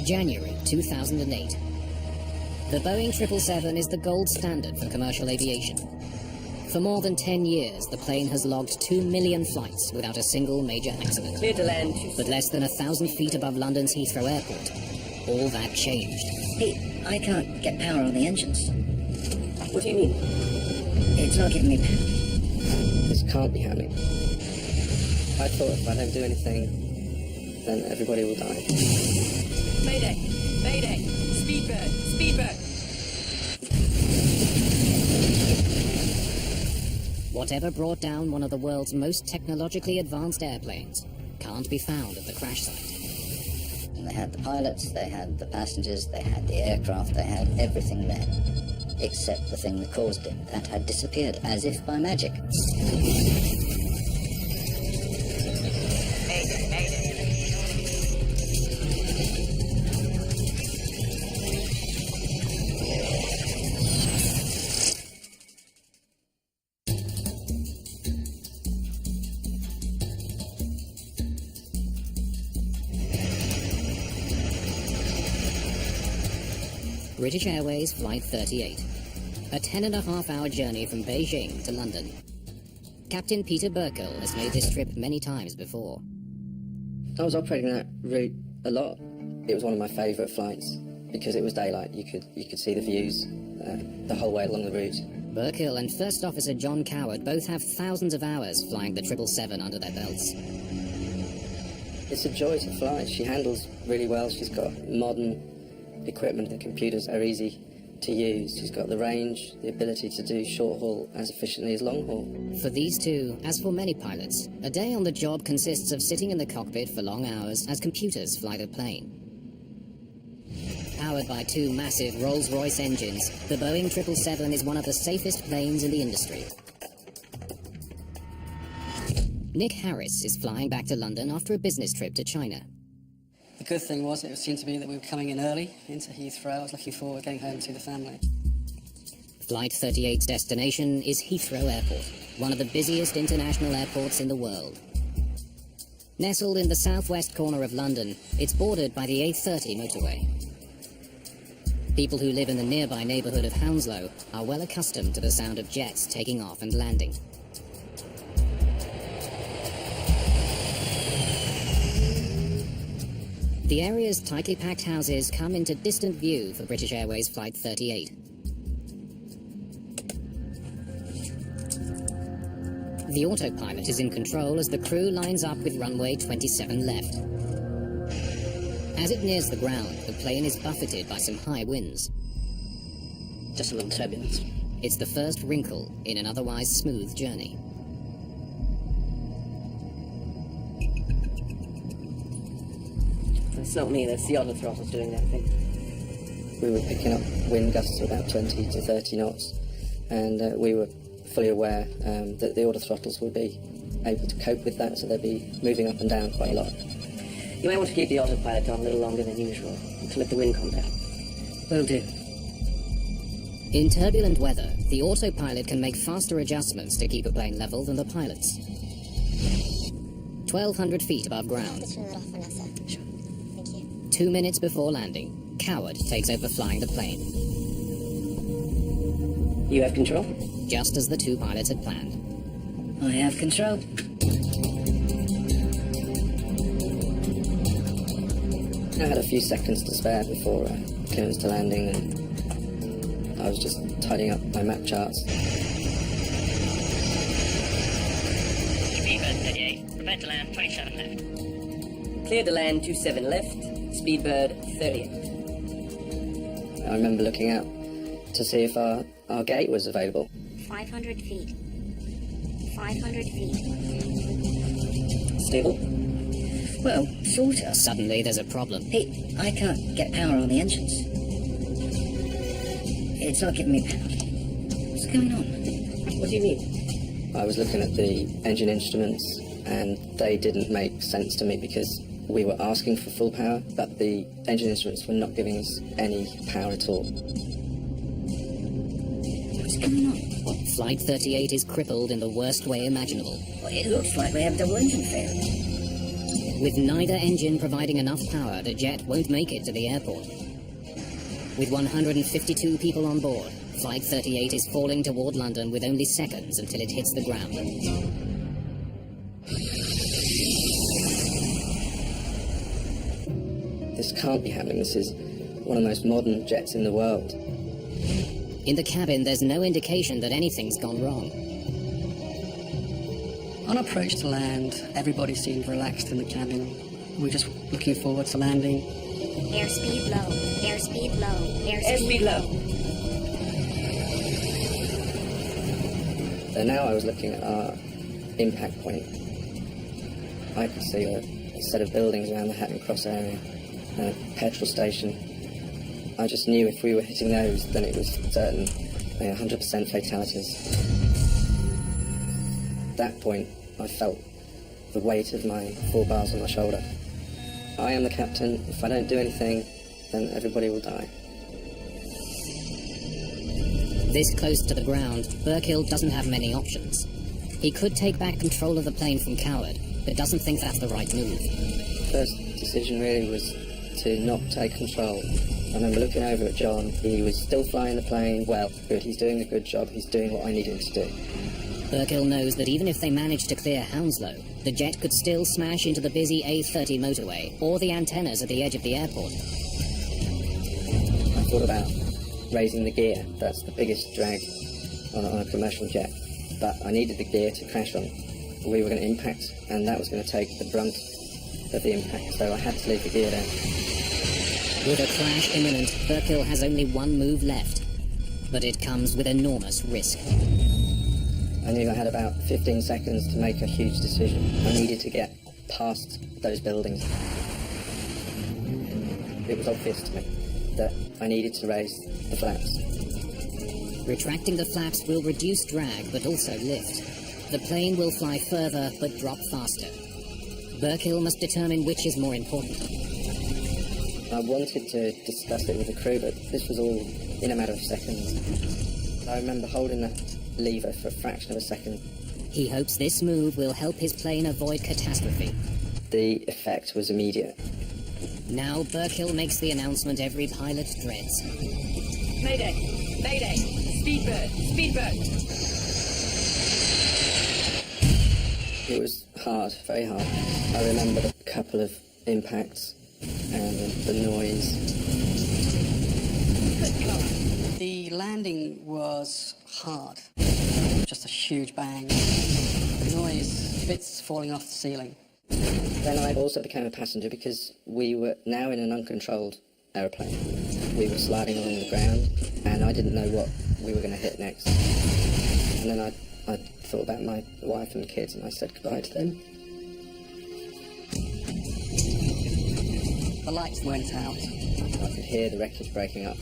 January 2008. The Boeing 777 is the gold standard for commercial aviation. For more than 10 years, the plane has logged 2 million flights without a single major accident. Clear to land. But less than 1,000 feet above London's Heathrow Airport, all that changed. Hey, I can't get power on the engines. What do you mean? It's not giving me power. This can't be happening. I thought if I don't do anything, then everybody will die. Mayday! Mayday! Speedbird! Speedbird! Whatever brought down one of the world's most technologically advanced airplanes can't be found at the crash site. And they had the pilots, they had the passengers, they had the aircraft, they had everything there. Except the thing that caused it. That had disappeared, as if by magic. Mayday! Mayday! British Airways Flight 38. A 10.5-hour journey from Beijing to London. Captain Peter Burkle has made this trip many times before. I was operating that route a lot. It was one of my favourite flights because it was daylight. You could see the views the whole way along the route. Burkle and First Officer John Coward both have thousands of hours flying the 777 under their belts. It's a joy to fly. She handles really well. She's got modern equipment. The computers are easy to use. She's got the range, the ability to do short haul as efficiently as long haul. For these two, as for many pilots, a day on the job consists of sitting in the cockpit for long hours as computers fly the plane. Powered by two massive Rolls-Royce engines, the Boeing 777 is one of the safest planes in the industry. Nick Harris is flying back to London after a business trip to China. The good thing was it seemed to be that we were coming in early into Heathrow. I was looking forward to getting home to the family. Flight 38's destination is Heathrow Airport, one of the busiest international airports in the world. Nestled in the southwest corner of London, it's bordered by the A30 motorway. People who live in the nearby neighbourhood of Hounslow are well accustomed to the sound of jets taking off and landing. The area's tightly packed houses come into distant view for British Airways Flight 38. The autopilot is in control as the crew lines up with runway 27 left. As it nears the ground, the plane is buffeted by some high winds. Just a little turbulence. It's the first wrinkle in an otherwise smooth journey. It's not me, that's the other throttles doing that thing. We were picking up wind gusts of about 20 to 30 knots, and we were fully aware that the auto throttles would be able to cope with that, so they'd be moving up and down quite a lot. You may want to keep the autopilot on a little longer than usual to let the wind calm down. Will do. In turbulent weather, the autopilot can make faster adjustments to keep a plane level than the pilots. 1,200 feet above ground. Just turn that off, Vanessa. Sure. Thank you. 2 minutes before landing, Coward takes over flying the plane, You have control? just as the two pilots had planned. I have control. I had a few seconds to spare before clearance to landing, and I was just tidying up my map charts. Speedbird 38, prepare to land 27 left. Clear to land 27 left, Speedbird 38. I remember looking out to see if our gate was available. 500 feet. 500 feet. Stable? Well, sort of. Suddenly there's a problem. Hey, I can't get power on the engines. It's not giving me power. What's going on? What do you mean? I was looking at the engine instruments, and they didn't make sense to me because we were asking for full power, but the engine instruments were not giving us any power at all. What's going on? Flight 38 is crippled in the worst way imaginable. Well, it looks like we have double engine failure. With neither engine providing enough power, the jet won't make it to the airport. With 152 people on board, Flight 38 is falling toward London with only seconds until it hits the ground. This can't be happening. This is one of the most modern jets in the world. In the cabin, there's no indication that anything's gone wrong. On approach to land, everybody seemed relaxed in the cabin. We were just looking forward to landing. Airspeed low. Airspeed low. Airspeed low. So now I was looking at our impact point. I could see a set of buildings around the Hatton Cross area, a petrol station. I just knew if we were hitting those, then it was certain 100% fatalities. At that point, I felt the weight of my 4 bars on my shoulder. I am the captain. If I don't do anything, then everybody will die. This close to the ground, Burkill doesn't have many options. He could take back control of the plane from Coward, but doesn't think that's the right move. First decision really was to not take control. I remember looking over at John. He was still flying the plane well, good. He's doing a good job. He's doing what I need him to do. Burkill knows that even if they manage to clear Hounslow, the jet could still smash into the busy A30 motorway or the antennas at the edge of the airport. I thought about raising the gear. That's the biggest drag on a commercial jet. But I needed the gear to crash on. We were going to impact, and that was going to take the brunt of the impact, so I had to leave the gear down. With a crash imminent, Burkill has only one move left, but it comes with enormous risk. I knew I had about 15 seconds to make a huge decision. I needed to get past those buildings. It was obvious to me that I needed to raise the flaps. Retracting the flaps will reduce drag, but also lift. The plane will fly further, but drop faster. Burkill must determine which is more important. I wanted to discuss it with the crew, but this was all in a matter of seconds. I remember holding that lever for a fraction of a second. He hopes this move will help his plane avoid catastrophe. The effect was immediate. Now Burkill makes the announcement every pilot dreads. Mayday! Mayday! Speedbird! Speedbird! It was hard, very hard. I remember a couple of impacts and the noise. The landing was hard. Just a huge bang. The noise, bits falling off the ceiling. Then I also became a passenger because we were now in an uncontrolled aeroplane. We were sliding along the ground and I didn't know what we were going to hit next. And then I thought about my wife and kids and I said goodbye to them. The lights went out. I could hear the wreckage breaking up.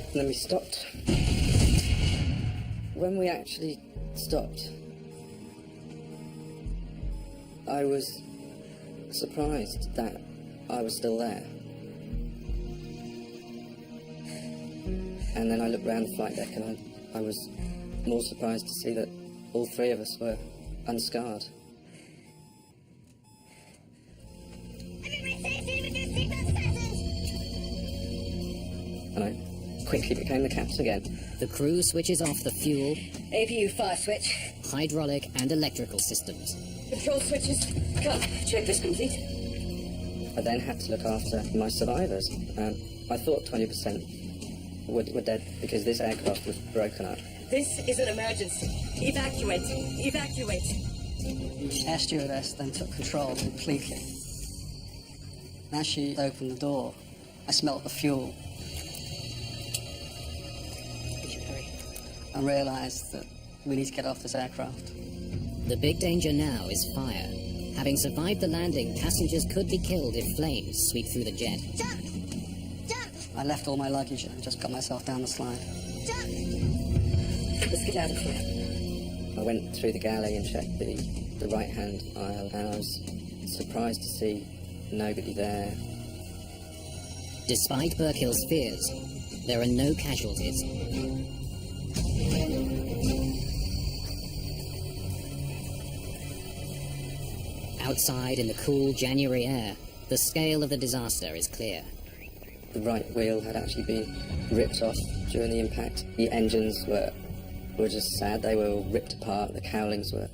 And then we stopped. When we actually stopped, I was surprised that I was still there. And then I looked around the flight deck and I was more surprised to see that all three of us were unscarred. And I quickly became the captain again. The crew switches off the fuel, APU fire switch. hydraulic and electrical systems. Control switches. Come. Checklist complete. I then had to look after my survivors. I thought 20% were dead because this aircraft was broken up. This is an emergency. Evacuate. Evacuate. The air stewardess then took control completely. And as she opened the door, I smelt the fuel. And realised that we need to get off this aircraft. The big danger now is fire. Having survived the landing, passengers could be killed if flames sweep through the jet. Jump! Jump! I left all my luggage and just got myself down the slide. Jump! Let's get out of here. I went through the galley and checked the right-hand aisle, and I was surprised to see nobody there. Despite Burkill's fears, there are no casualties. Outside in the cool January air, the scale of the disaster is clear. The right wheel had actually been ripped off during the impact. The engines were just sad. They were all ripped apart. The cowlings were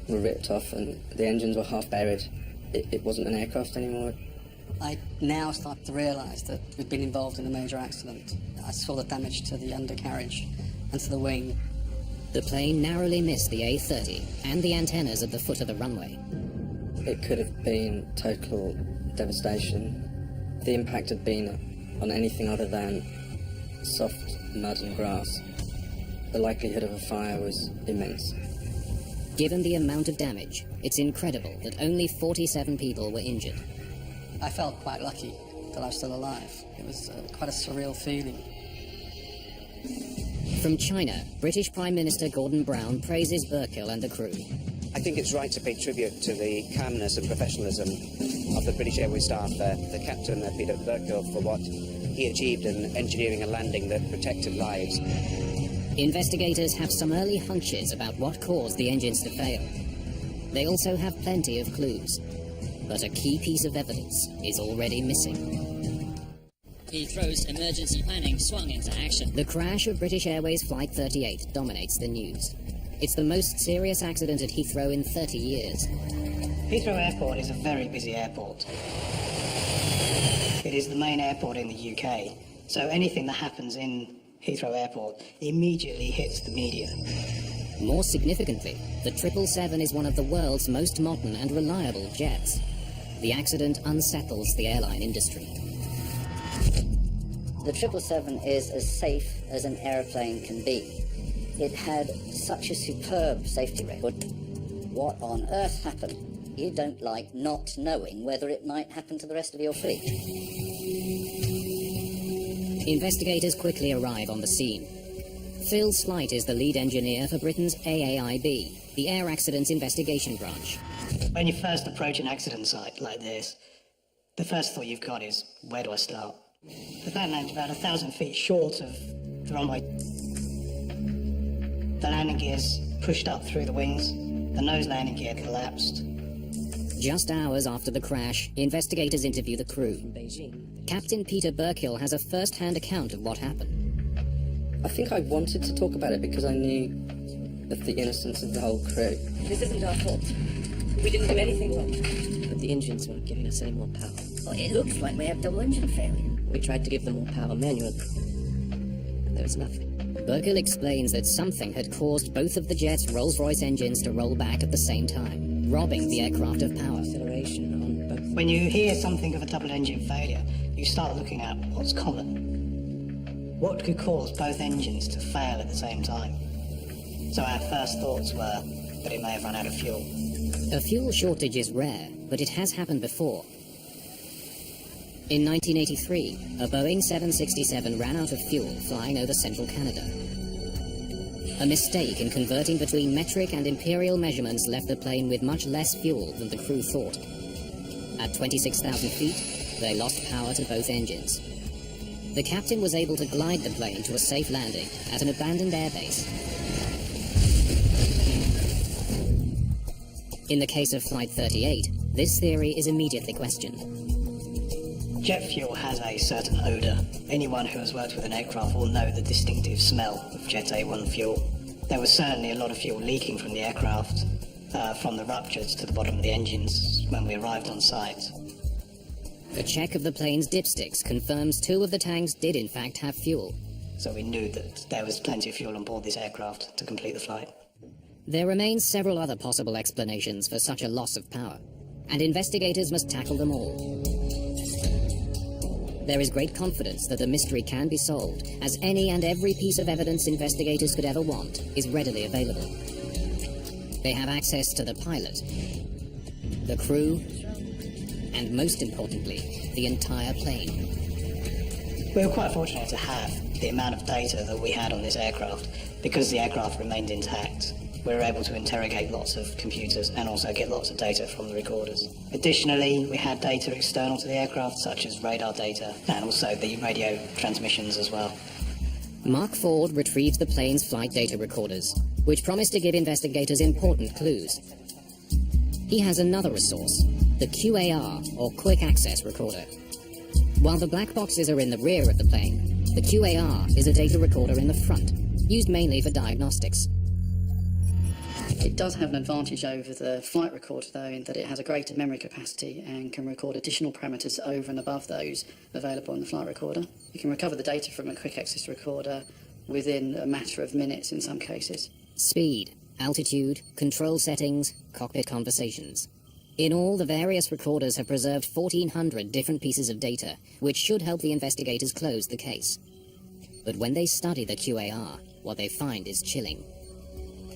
ripped off, and the engines were half buried. It wasn't an aircraft anymore. I now start to realise that we'd been involved in a major accident. I saw the damage to the undercarriage and to the wing. The plane narrowly missed the A-30 and the antennas at the foot of the runway. It could have been total devastation. If the impact had been on anything other than soft mud and grass, the likelihood of a fire was immense. Given the amount of damage, it's incredible that only 47 people were injured. I felt quite lucky that I was still alive. It was quite a surreal feeling. From China, British Prime Minister Gordon Brown praises Burkill and the crew. I think it's right to pay tribute to the calmness and professionalism of the British Airways staff, the captain, Peter Burkill, for what he achieved in engineering a landing that protected lives. Investigators have some early hunches about what caused the engines to fail. They also have plenty of clues, but a key piece of evidence is already missing. Heathrow's emergency planning swung into action. The crash of British Airways Flight 38 dominates the news. It's the most serious accident at Heathrow in 30 years. Heathrow Airport is a very busy airport. It is the main airport in the UK, so anything that happens in Heathrow Airport immediately hits the media. More significantly, the 777 is one of the world's most modern and reliable jets. The accident unsettles the airline industry. The 777 is as safe as an aeroplane can be. It had such a superb safety record. What on earth happened? You don't like not knowing whether it might happen to the rest of your fleet. Investigators quickly arrive on the scene. Phil Slight is the lead engineer for Britain's AAIB, the Air Accidents Investigation Branch. When you first approach an accident site like this, the first thought you've got is, where do I start? The plane landed about 1,000 feet short of the runway. The landing gears pushed up through the wings. The nose landing gear collapsed. Just hours after the crash, investigators interview the crew. Captain Peter Burkill has a first-hand account of what happened. I think I wanted to talk about it because I knew of the innocence of the whole crew. This isn't our fault. We didn't do anything wrong. But the engines weren't giving us any more power. Well, it looks like we have double engine failure. We tried to give them more power manually. There was nothing. Burkill explains that something had caused both of the jet's Rolls-Royce engines to roll back at the same time, robbing the aircraft of power. Acceleration on both. When you hear something of a double engine failure, you start looking at what's common. What could cause both engines to fail at the same time? So our first thoughts were that it may have run out of fuel. A fuel shortage is rare, but it has happened before. In 1983, a Boeing 767 ran out of fuel flying over central Canada. A mistake in converting between metric and imperial measurements left the plane with much less fuel than the crew thought. At 26,000 feet, they lost power to both engines. The captain was able to glide the plane to a safe landing at an abandoned airbase. In the case of Flight 38, this theory is immediately questioned. Jet fuel has a certain odour. Anyone who has worked with an aircraft will know the distinctive smell of Jet A1 fuel. There was certainly a lot of fuel leaking from the aircraft, from the ruptures to the bottom of the engines when we arrived on site. A check of the plane's dipsticks confirms 2 of the tanks did in fact have fuel. So we knew that there was plenty of fuel on board this aircraft to complete the flight. There remain several other possible explanations for such a loss of power, and investigators must tackle them all. There is great confidence that the mystery can be solved, as any and every piece of evidence investigators could ever want is readily available. They have access to the pilot, the crew, and most importantly, the entire plane. We were quite fortunate to have the amount of data that we had on this aircraft. Because the aircraft remained intact, we were able to interrogate lots of computers and also get lots of data from the recorders. Additionally, we had data external to the aircraft, such as radar data, and also the radio transmissions as well. Mark Ford retrieves the plane's flight data recorders, which promise to give investigators important clues. He has another resource, the QAR, or Quick Access Recorder. While the black boxes are in the rear of the plane, the QAR is a data recorder in the front, used mainly for diagnostics. It does have an advantage over the flight recorder, though, in that it has a greater memory capacity and can record additional parameters over and above those available in the flight recorder. You can recover the data from a quick access recorder within a matter of minutes in some cases. Speed, altitude, control settings, cockpit conversations. In all, the various recorders have preserved 1,400 different pieces of data, which should help the investigators close the case. But when they study the QAR, what they find is chilling.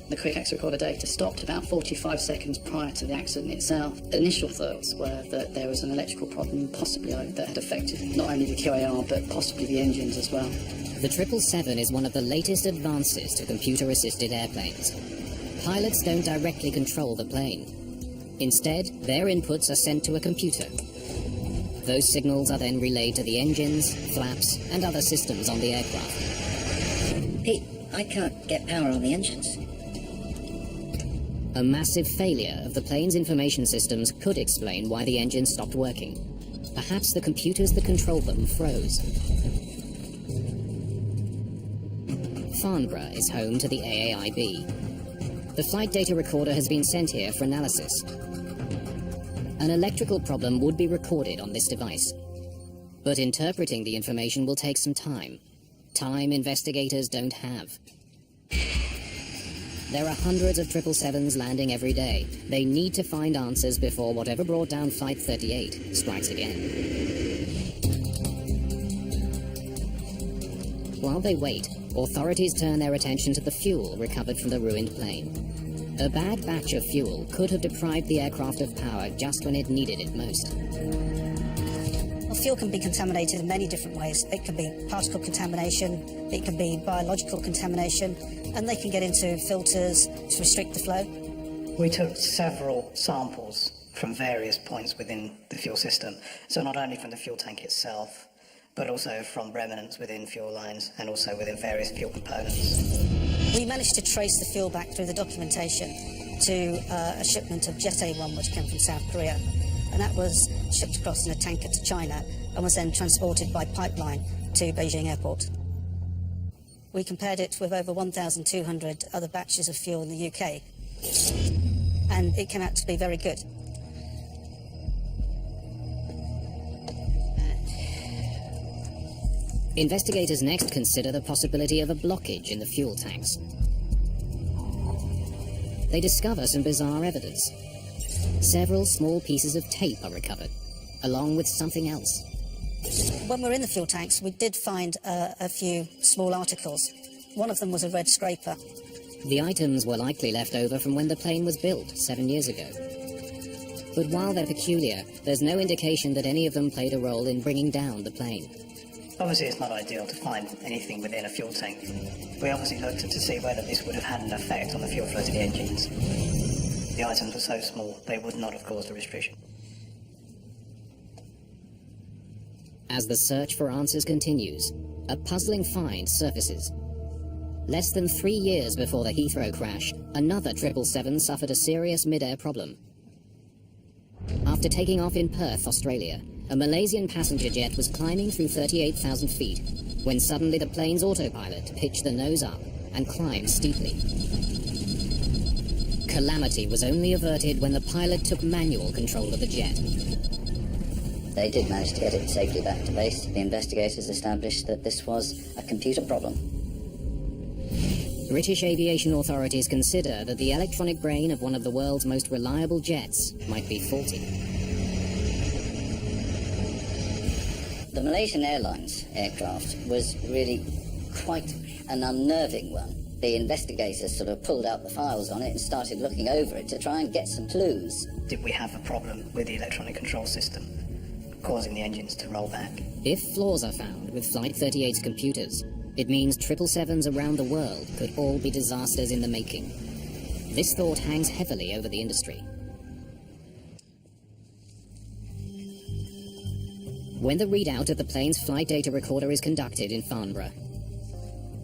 The quick access recorder data stopped about 45 seconds prior to the accident itself. Initial thoughts were that there was an electrical problem, possibly that had affected not only the QAR, but possibly the engines as well. The 777 is one of the latest advances to computer-assisted airplanes. Pilots don't directly control the plane. Instead, their inputs are sent to a computer. Those signals are then relayed to the engines, flaps, and other systems on the aircraft. Pete, I can't get power on the engines. A massive failure of the plane's information systems could explain why the engine stopped working. Perhaps the computers that control them froze. Farnborough is home to the AAIB. The flight data recorder has been sent here for analysis. An electrical problem would be recorded on this device. But interpreting the information will take some time. Time investigators don't have. There are hundreds of 777s landing every day. They need to find answers before whatever brought down Flight 38 strikes again. While they wait, authorities turn their attention to the fuel recovered from the ruined plane. A bad batch of fuel could have deprived the aircraft of power just when it needed it most. Well, fuel can be contaminated in many different ways. It can be particle contamination, it can be biological contamination, and they can get into filters to restrict the flow. We took several samples from various points within the fuel system, so not only from the fuel tank itself, but also from remnants within fuel lines and also within various fuel components. We managed to trace the fuel back through the documentation to a shipment of Jet A1 which came from South Korea, and that was shipped across in a tanker to China and was then transported by pipeline to Beijing Airport. We compared it with over 1,200 other batches of fuel in the UK, and it came out to be very good. Investigators next consider the possibility of a blockage in the fuel tanks. They discover some bizarre evidence. Several small pieces of tape are recovered, along with something else. When we were in the fuel tanks, we did find a few small articles. One of them was a red scraper. The items were likely left over from when the plane was built 7 years ago. But while they're peculiar, there's no indication that any of them played a role in bringing down the plane. Obviously, it's not ideal to find anything within a fuel tank. We obviously looked to see whether this would have had an effect on the fuel flow to the engines. The items were so small, they would not have caused a restriction. As the search for answers continues, a puzzling find surfaces. Less than 3 years before the Heathrow crash, another 777 suffered a serious mid-air problem. After taking off in Perth, Australia, a Malaysian passenger jet was climbing through 38,000 feet, when suddenly the plane's autopilot pitched the nose up and climbed steeply. Calamity was only averted when the pilot took manual control of the jet. They did manage to get it safely back to base. The investigators established that this was a computer problem. British aviation authorities consider that the electronic brain of one of the world's most reliable jets might be faulty. The Malaysian Airlines aircraft was really quite an unnerving one. The investigators sort of pulled out the files on it and started looking over it to try and get some clues. Did we have a problem with the electronic control system, causing the engines to roll back? If flaws are found with Flight 38's computers, it means 777s around the world could all be disasters in the making. This thought hangs heavily over the industry. When the readout of the plane's flight data recorder is conducted in Farnborough,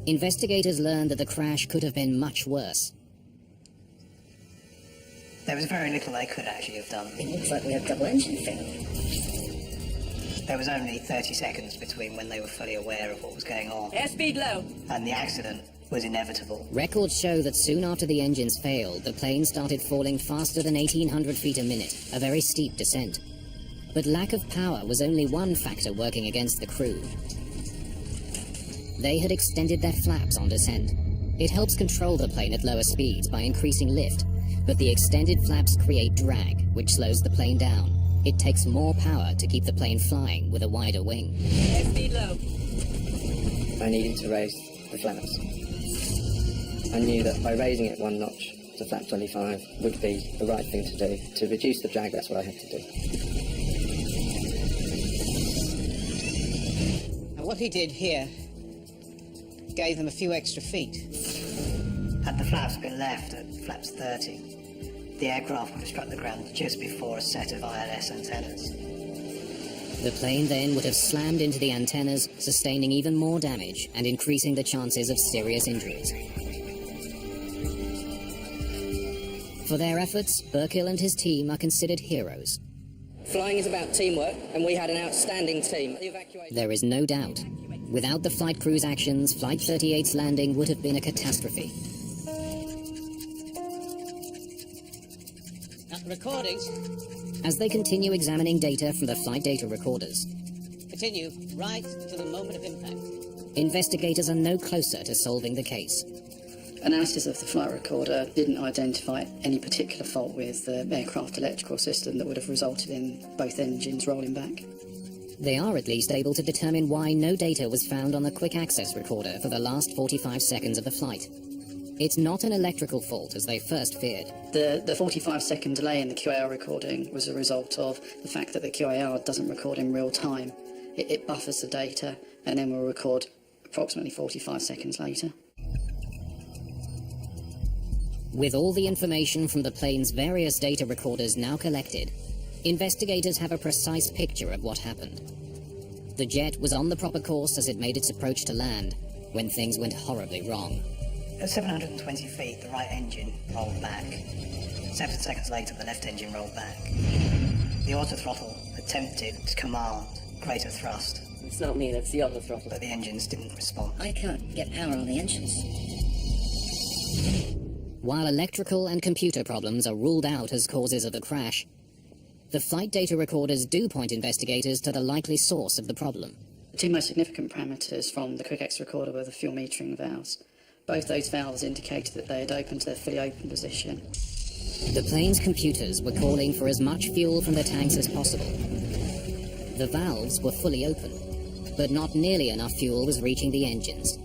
investigators learn that the crash could have been much worse. There was very little they could actually have done. It looks like we have double engine failure. There was only 30 seconds between when they were fully aware of what was going on. Airspeed low. And the accident was inevitable. Records show that soon after the engines failed, the plane started falling faster than 1,800 feet a minute, a very steep descent. But lack of power was only one factor working against the crew. They had extended their flaps on descent. It helps control the plane at lower speeds by increasing lift, but the extended flaps create drag, which slows the plane down. It takes more power to keep the plane flying with a wider wing. Airspeed low. I needed to raise the flaps. I knew that by raising it one notch to flap 25 would be the right thing to do. To reduce the drag, that's what I had to do. Now, what he did here gave them a few extra feet. Had the flaps been left at flaps 30, the aircraft would have struck the ground just before a set of ILS antennas. The plane then would have slammed into the antennas, sustaining even more damage and increasing the chances of serious injuries. For their efforts, Burkill and his team are considered heroes. Flying is about teamwork, and we had an outstanding team. There is no doubt. Without the flight crew's actions, Flight 38's landing would have been a catastrophe. Recordings. As they continue examining data from the flight data recorders, Continue right to the moment of impact. investigators are no closer to solving the case. Analysis of the flight recorder didn't identify any particular fault with the aircraft electrical system that would have resulted in both engines rolling back. They are at least able to determine why no data was found on the quick access recorder for the last 45 seconds of the flight. It's not an electrical fault as they first feared. The 45-second delay in the QAR recording was a result of the fact that the QAR doesn't record in real time. It buffers the data and then will record approximately 45 seconds later. With all the information from the plane's various data recorders now collected, investigators have a precise picture of what happened. The jet was on the proper course as it made its approach to land, when things went horribly wrong. At 720 feet, the right engine rolled back. 7 seconds later, the left engine rolled back. The autothrottle attempted to command greater thrust. It's not me, that's the autothrottle. But the engines didn't respond. I can't get power on the engines. While electrical and computer problems are ruled out as causes of the crash, the flight data recorders do point investigators to the likely source of the problem. The two most significant parameters from the quick X recorder were the fuel metering valves. Both those valves indicated that they had opened to their fully open position. The plane's computers were calling for as much fuel from the tanks as possible. The valves were fully open, but not nearly enough fuel was reaching the engines.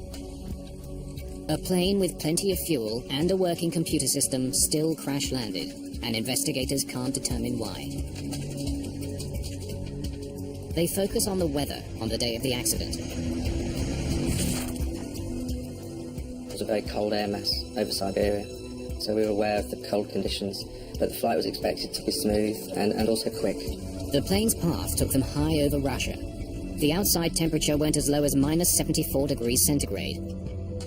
A plane with plenty of fuel and a working computer system still crash-landed, and investigators can't determine why. They focus on the weather on the day of the accident. It was a very cold air mass over Siberia, so we were aware of the cold conditions, but the flight was expected to be smooth and also quick. The plane's path took them high over Russia. The outside temperature went as low as minus 74 degrees centigrade.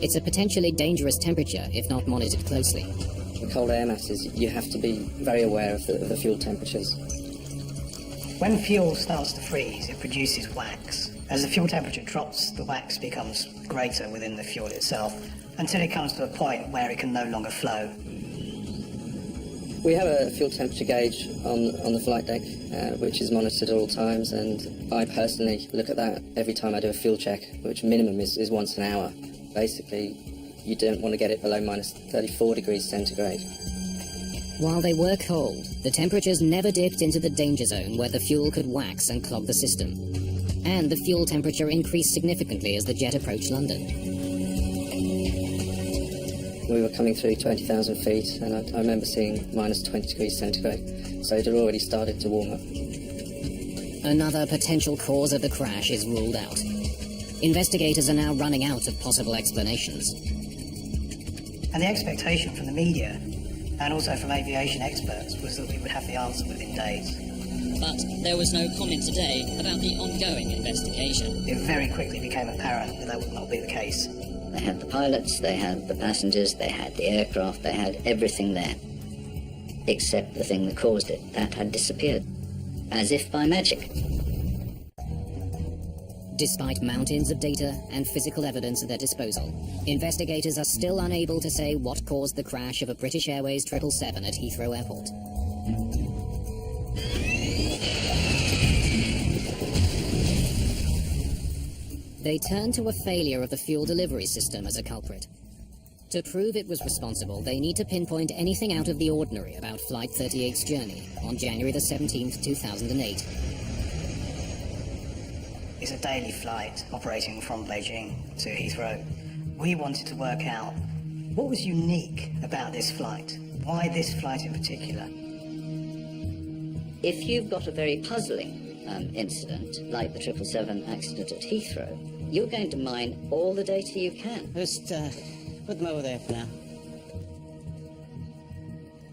It's a potentially dangerous temperature if not monitored closely. The cold air masses, you have to be very aware of the fuel temperatures. When fuel starts to freeze, it produces wax. As the fuel temperature drops, the wax becomes greater within the fuel itself, until it comes to a point where it can no longer flow. We have a fuel temperature gauge on the flight deck, which is monitored at all times, and I personally look at that every time I do a fuel check, which minimum is once an hour. Basically, you don't want to get it below minus 34 degrees centigrade. While they were cold, the temperatures never dipped into the danger zone where the fuel could wax and clog the system. And the fuel temperature increased significantly as the jet approached London. We were coming through 20,000 feet, and I remember seeing minus 20 degrees centigrade, so it had already started to warm up. Another potential cause of the crash is ruled out. Investigators are now running out of possible explanations. And the expectation from the media, and also from aviation experts, was that we would have the answer within days. But there was no comment today about the ongoing investigation. It very quickly became apparent that that would not be the case. They had the pilots, they had the passengers, they had the aircraft, they had everything there. except the thing that caused it. That had disappeared, as if by magic. Despite mountains of data and physical evidence at their disposal, investigators are still unable to say what caused the crash of a British Airways 777 at Heathrow Airport. They turn to a failure of the fuel delivery system as a culprit. To prove it was responsible, they need to pinpoint anything out of the ordinary about Flight 38's journey on January the 17th, 2008. It's a daily flight operating from Beijing to Heathrow. We wanted to work out what was unique about this flight. Why this flight in particular? If you've got a very puzzling incident, like the 777 accident at Heathrow, you're going to mine all the data you can. Just put them over there for now.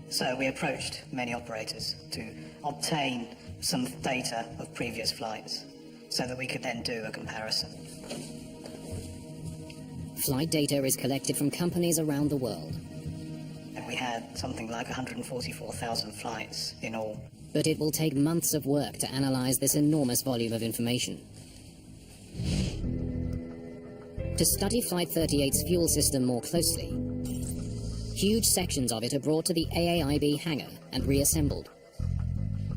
So we approached many operators to obtain some data of previous flights so that we could then do a comparison. Flight data is collected from companies around the world. And we had something like 144,000 flights in all. But it will take months of work to analyze this enormous volume of information. To study Flight 38's fuel system more closely, huge sections of it are brought to the AAIB hangar and reassembled.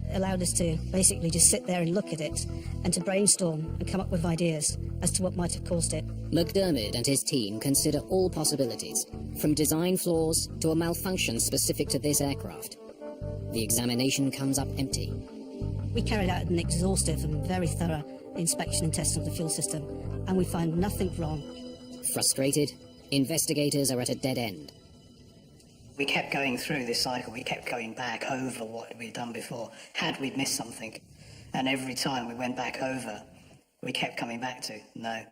It allowed us to basically just sit there and look at it and to brainstorm and come up with ideas as to what might have caused it. McDermott and his team consider all possibilities, from design flaws to a malfunction specific to this aircraft. The examination comes up empty. We carried out an exhaustive and very thorough inspection and testing of the fuel system, and we found nothing wrong. Frustrated, investigators are at a dead end. We kept going through this cycle, we kept going back over what we'd done before, had we missed something. And every time we went back over, we kept coming back to no.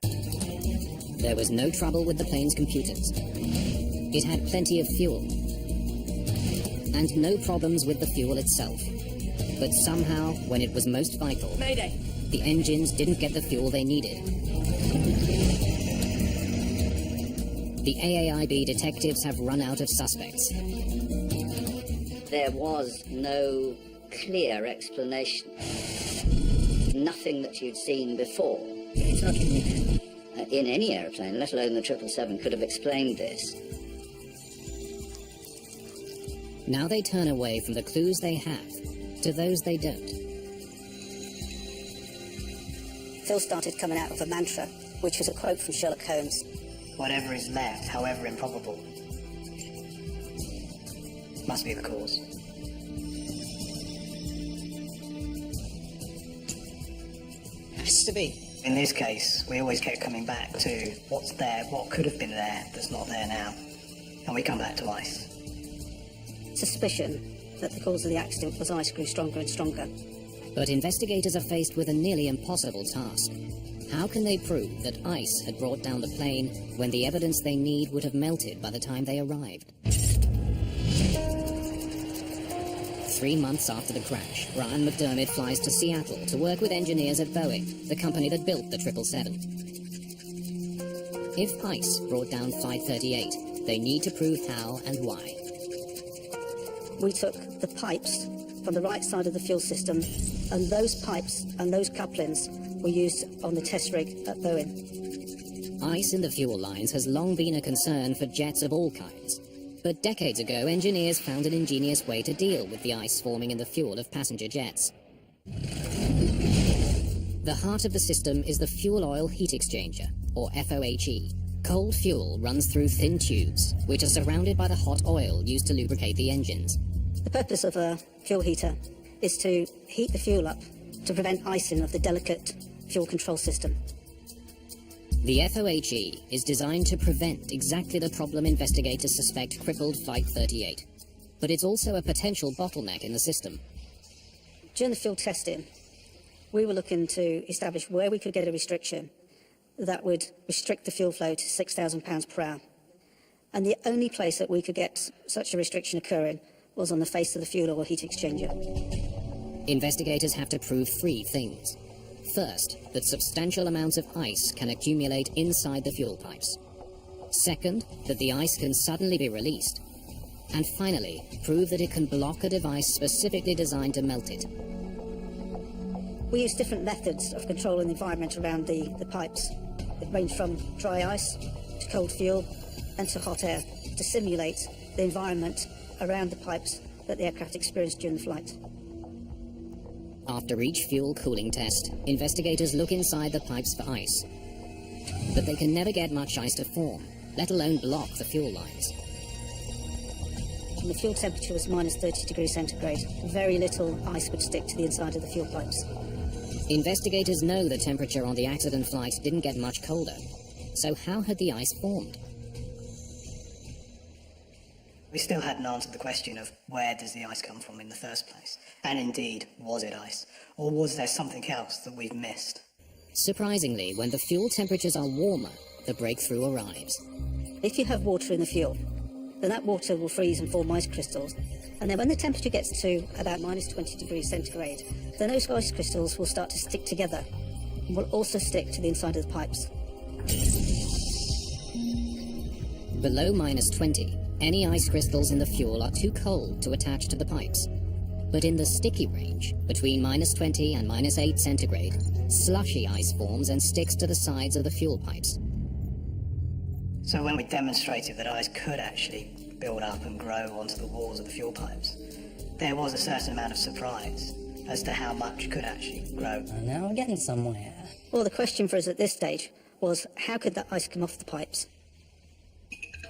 There was no trouble with the plane's computers. It had plenty of fuel. And no problems with the fuel itself. But somehow, when it was most vital, Mayday! The engines didn't get the fuel they needed. The AAIB detectives have run out of suspects. There was no clear explanation. Nothing that you'd seen before. In any aeroplane, let alone the 777, could have explained this. Now they turn away from the clues they have to those they don't. Phil started coming out with a mantra, which was a quote from Sherlock Holmes. Whatever is left, however improbable, must be the cause. Has to be. In this case, we always kept coming back to what's there, what could have been there that's not there now. And we come back to ice. Suspicion that the cause of the accident was ice grew stronger and stronger. But investigators are faced with a nearly impossible task. How can they prove that ice had brought down the plane when the evidence they need would have melted by the time they arrived? 3 months after the crash, Brian McDermott flies to Seattle to work with engineers at Boeing, the company that built the 777. If ice brought down Flight 38, they need to prove how and why. We took the pipes from the right side of the fuel system, and those pipes and those couplings were used on the test rig at Boeing. Ice in the fuel lines has long been a concern for jets of all kinds. But decades ago, engineers found an ingenious way to deal with the ice forming in the fuel of passenger jets. The heart of the system is the fuel oil heat exchanger, or FOHE. Cold fuel runs through thin tubes, which are surrounded by the hot oil used to lubricate the engines. The purpose of a fuel heater is to heat the fuel up to prevent icing of the delicate fuel control system. The FOHE is designed to prevent exactly the problem investigators suspect crippled Flight 38. But it's also a potential bottleneck in the system. During the fuel testing, we were looking to establish where we could get a restriction that would restrict the fuel flow to 6,000 pounds per hour. And the only place that we could get such a restriction occurring was on the face of the fuel oil heat exchanger. Investigators have to prove 3 things. First, that substantial amounts of ice can accumulate inside the fuel pipes. Second, that the ice can suddenly be released. and finally prove that it can block a device specifically designed to melt it. We use different methods of controlling the environment around the pipes. It range from dry ice to cold fuel and to hot air to simulate the environment around the pipes that the aircraft experienced during the flight. After each fuel cooling test, investigators look inside the pipes for ice. But they can never get much ice to form, let alone block the fuel lines. And the fuel temperature was minus 30 degrees centigrade. Very little ice would stick to the inside of the fuel pipes. Investigators know the temperature on the accident flight didn't get much colder. So how had the ice formed? We still hadn't answered the question of where does the ice come from in the first place? And indeed, was it ice? Or was there something else that we've missed? Surprisingly, when the fuel temperatures are warmer, the breakthrough arrives. If you have water in the fuel, then that water will freeze and form ice crystals. And then when the temperature gets to about minus 20 degrees centigrade, then those ice crystals will start to stick together and will also stick to the inside of the pipes. Below minus 20, any ice crystals in the fuel are too cold to attach to the pipes. But in the sticky range, between minus 20 and minus 8 centigrade, slushy ice forms and sticks to the sides of the fuel pipes. So when we demonstrated that ice could actually build up and grow onto the walls of the fuel pipes, there was a certain amount of surprise as to how much could actually grow. And now we're getting somewhere. Well, the question for us at this stage was, how could that ice come off the pipes?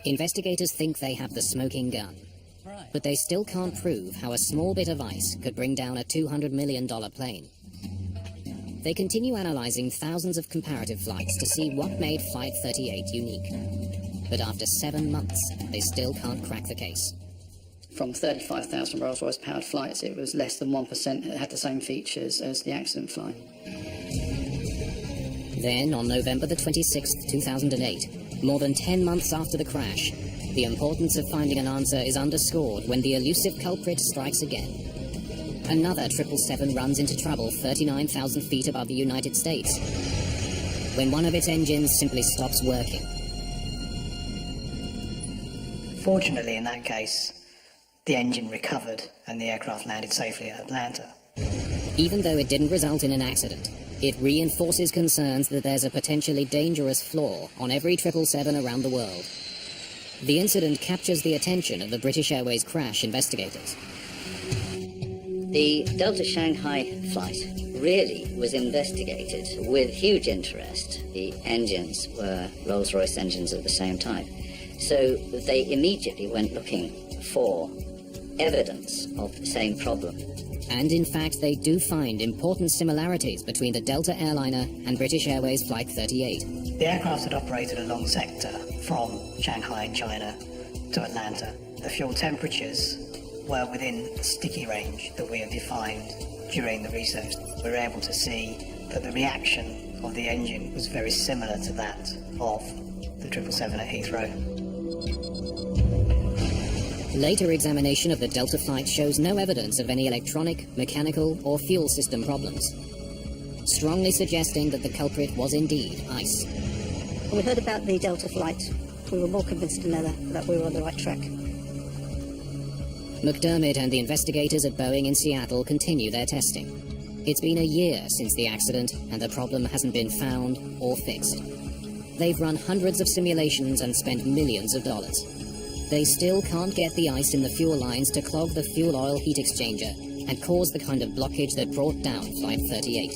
Investigators think they have the smoking gun. But they still can't prove how a small bit of ice could bring down a $200 million plane. They continue analyzing thousands of comparative flights to see what made Flight 38 unique. But after 7 months, they still can't crack the case. From 35,000 Rolls-Royce powered flights, it was less than 1% that had the same features as the accident flight. Then, on November the 26th, 2008, more than 10 months after the crash, the importance of finding an answer is underscored when the elusive culprit strikes again. Another 777 runs into trouble 39,000 feet above the United States, when one of its engines simply stops working. Fortunately, in that case, the engine recovered and the aircraft landed safely at Atlanta. Even though it didn't result in an accident, it reinforces concerns that there's a potentially dangerous flaw on every 777 around the world. The incident captures the attention of the British Airways crash investigators. The Delta Shanghai flight really was investigated with huge interest. The engines were Rolls-Royce engines of the same type. So they immediately went looking for evidence of the same problem. And in fact, they do find important similarities between the Delta airliner and British Airways Flight 38. The aircraft had operated a long sector from Shanghai in China to Atlanta. The fuel temperatures were within the sticky range that we had defined during the research. We were able to see that the reaction of the engine was very similar to that of the 777 at Heathrow. Later examination of the Delta flight shows no evidence of any electronic, mechanical, or fuel system problems, strongly suggesting that the culprit was indeed ice. When we heard about the Delta flight, we were more convinced than ever that we were on the right track. McDermott and the investigators at Boeing in Seattle continue their testing. It's been a year since the accident, and the problem hasn't been found or fixed. They've run hundreds of simulations and spent millions of dollars. They still can't get the ice in the fuel lines to clog the fuel oil heat exchanger and cause the kind of blockage that brought down Flight 38.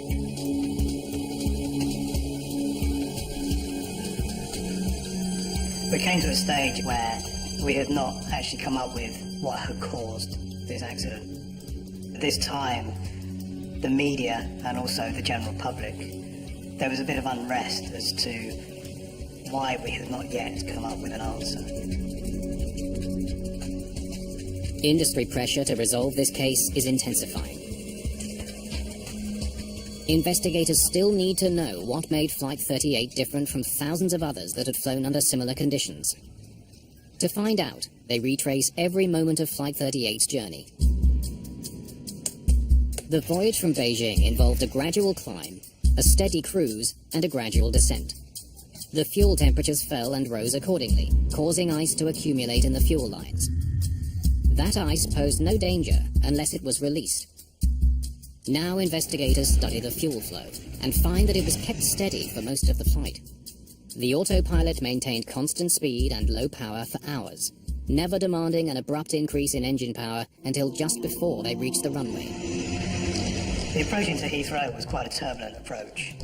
We came to a stage where we had not actually come up with what had caused this accident. At this time, the media and also the general public, there was a bit of unrest as to why we had not yet come up with an answer. Industry pressure to resolve this case is intensifying. Investigators still need to know what made Flight 38 different from thousands of others that had flown under similar conditions. To find out, they retrace every moment of Flight 38's journey. The voyage from Beijing involved a gradual climb, a steady cruise, and a gradual descent. The fuel temperatures fell and rose accordingly, causing ice to accumulate in the fuel lines. That ice posed no danger unless it was released. Now investigators study the fuel flow and find that it was kept steady for most of the flight. The autopilot maintained constant speed and low power for hours, never demanding an abrupt increase in engine power until just before they reached the runway. The approach into Heathrow was quite a turbulent approach,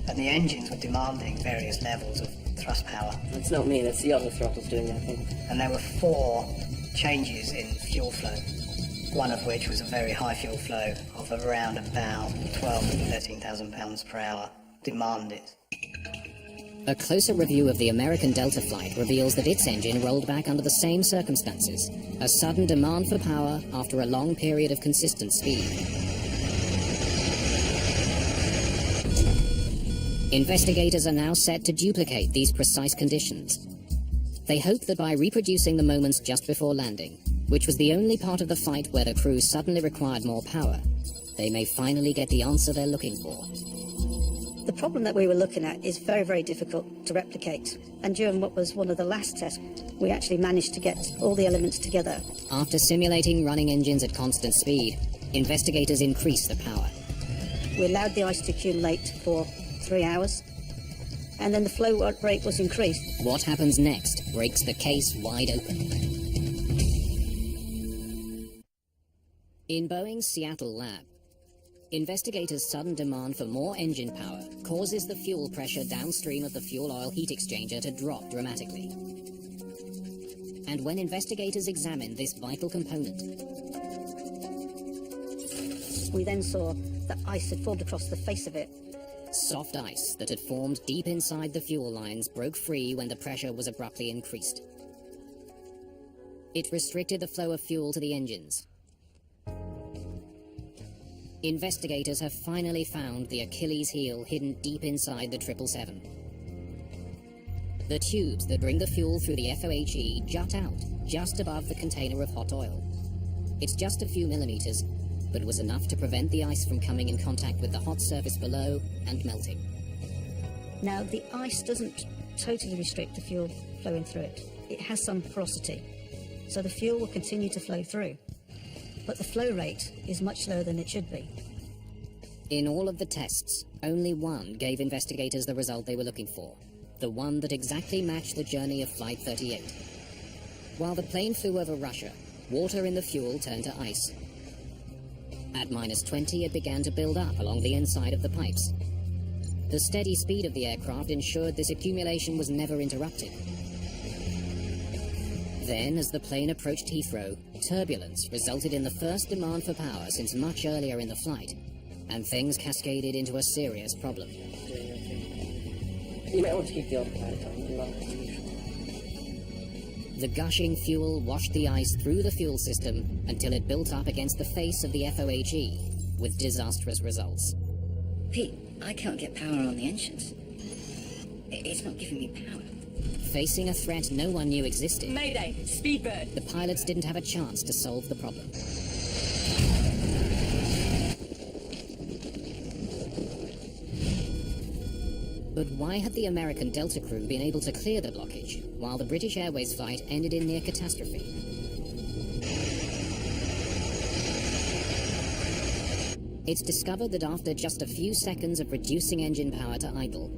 and the engines were demanding various levels of thrust power. It's not me, that's the other throttles doing that thing. And there were 4 changes in fuel flow, one of which was a very high fuel flow of around about 12 to 13,000 pounds per hour demanded. A closer review of the American Delta flight reveals that its engine rolled back under the same circumstances, a sudden demand for power after a long period of consistent speed. Investigators are now set to duplicate these precise conditions. They hope that by reproducing the moments just before landing, which was the only part of the flight where the crew suddenly required more power, they may finally get the answer they're looking for. The problem that we were looking at is very, very difficult to replicate. And during what was one of the last tests, we actually managed to get all the elements together. After simulating running engines at constant speed, investigators increased the power. We allowed the ice to accumulate for 3 hours, and then the flow rate was increased. What happens next breaks the case wide open. In Boeing's Seattle lab, investigators' sudden demand for more engine power causes the fuel pressure downstream of the fuel oil heat exchanger to drop dramatically. And when investigators examined this vital component, we then saw that ice had formed across the face of it. soft ice that had formed deep inside the fuel lines broke free when the pressure was abruptly increased. It restricted the flow of fuel to the engines. Investigators have finally found the Achilles heel hidden deep inside the 777. The tubes that bring the fuel through the FOHE jut out just above the container of hot oil. It's just a few millimeters, but was enough to prevent the ice from coming in contact with the hot surface below and melting. Now, the ice doesn't totally restrict the fuel flowing through it. It has some porosity, so the fuel will continue to flow through. But the flow rate is much lower than it should be. In all of the tests, only one gave investigators the result they were looking for, the one that exactly matched the journey of Flight 38. While the plane flew over Russia, water in the fuel turned to ice. At -20, it began to build up along the inside of the pipes. The steady speed of the aircraft ensured this accumulation was never interrupted. Then, as the plane approached Heathrow, turbulence resulted in the first demand for power since much earlier in the flight, and things cascaded into a serious problem. You might want to keep the autopilot on a lot than usual. The gushing fuel washed the ice through the fuel system until it built up against the face of the FOHE, with disastrous results. Pete, I can't get power on the engines. It's not giving me power. Facing a threat no one knew existed, Mayday! Speedbird! the pilots didn't have a chance to solve the problem. But why had the American Delta crew been able to clear the blockage, while the British Airways flight ended in near catastrophe? It's discovered that after just a few seconds of reducing engine power to idle,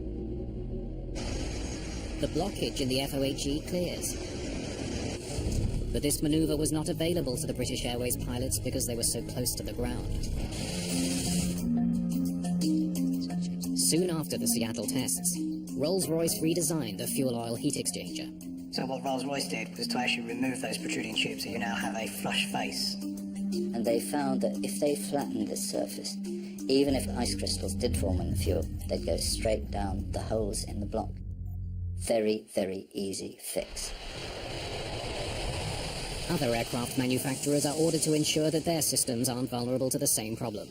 the blockage in the FOHE clears. But this maneuver was not available to the British Airways pilots because they were so close to the ground. Soon after the Seattle tests, Rolls-Royce redesigned the fuel oil heat exchanger. So what Rolls-Royce did was to actually remove those protruding tubes so you now have a flush face. And they found that if they flattened this surface, even if ice crystals did form in the fuel, they'd go straight down the holes in the block. Very, very easy fix. Other aircraft manufacturers are ordered to ensure that their systems aren't vulnerable to the same problem.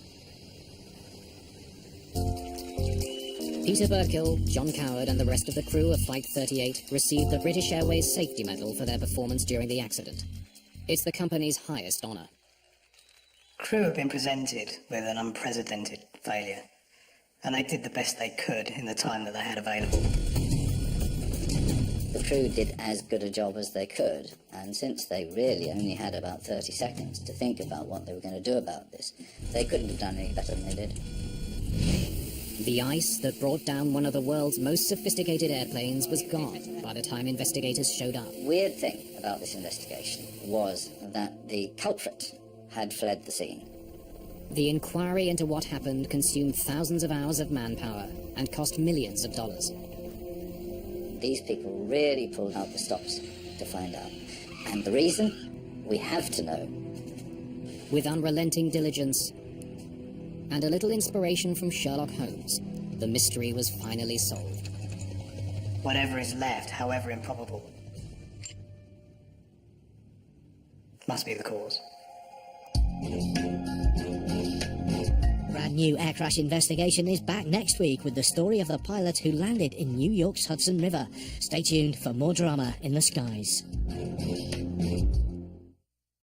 Peter Burkill, John Coward and the rest of the crew of Flight 38 received the British Airways Safety Medal for their performance during the accident. It's the company's highest honour. Crew have been presented with an unprecedented failure, and they did the best they could in the time that they had available. The crew did as good a job as they could, and since they really only had about 30 seconds to think about what they were going to do about this, they couldn't have done any better than they did. The ice that brought down one of the world's most sophisticated airplanes was gone by the time investigators showed up. Weird thing about this investigation was that the culprit had fled the scene. The inquiry into what happened consumed thousands of hours of manpower and cost millions of dollars. These people really pulled out the stops to find out. And the reason? We have to know. With unrelenting diligence and a little inspiration from Sherlock Holmes, the mystery was finally solved. Whatever is left, however improbable, must be the cause. Brand new air crash investigation is back next week with the story of the pilot who landed in New York's Hudson River. Stay tuned for more drama in the skies.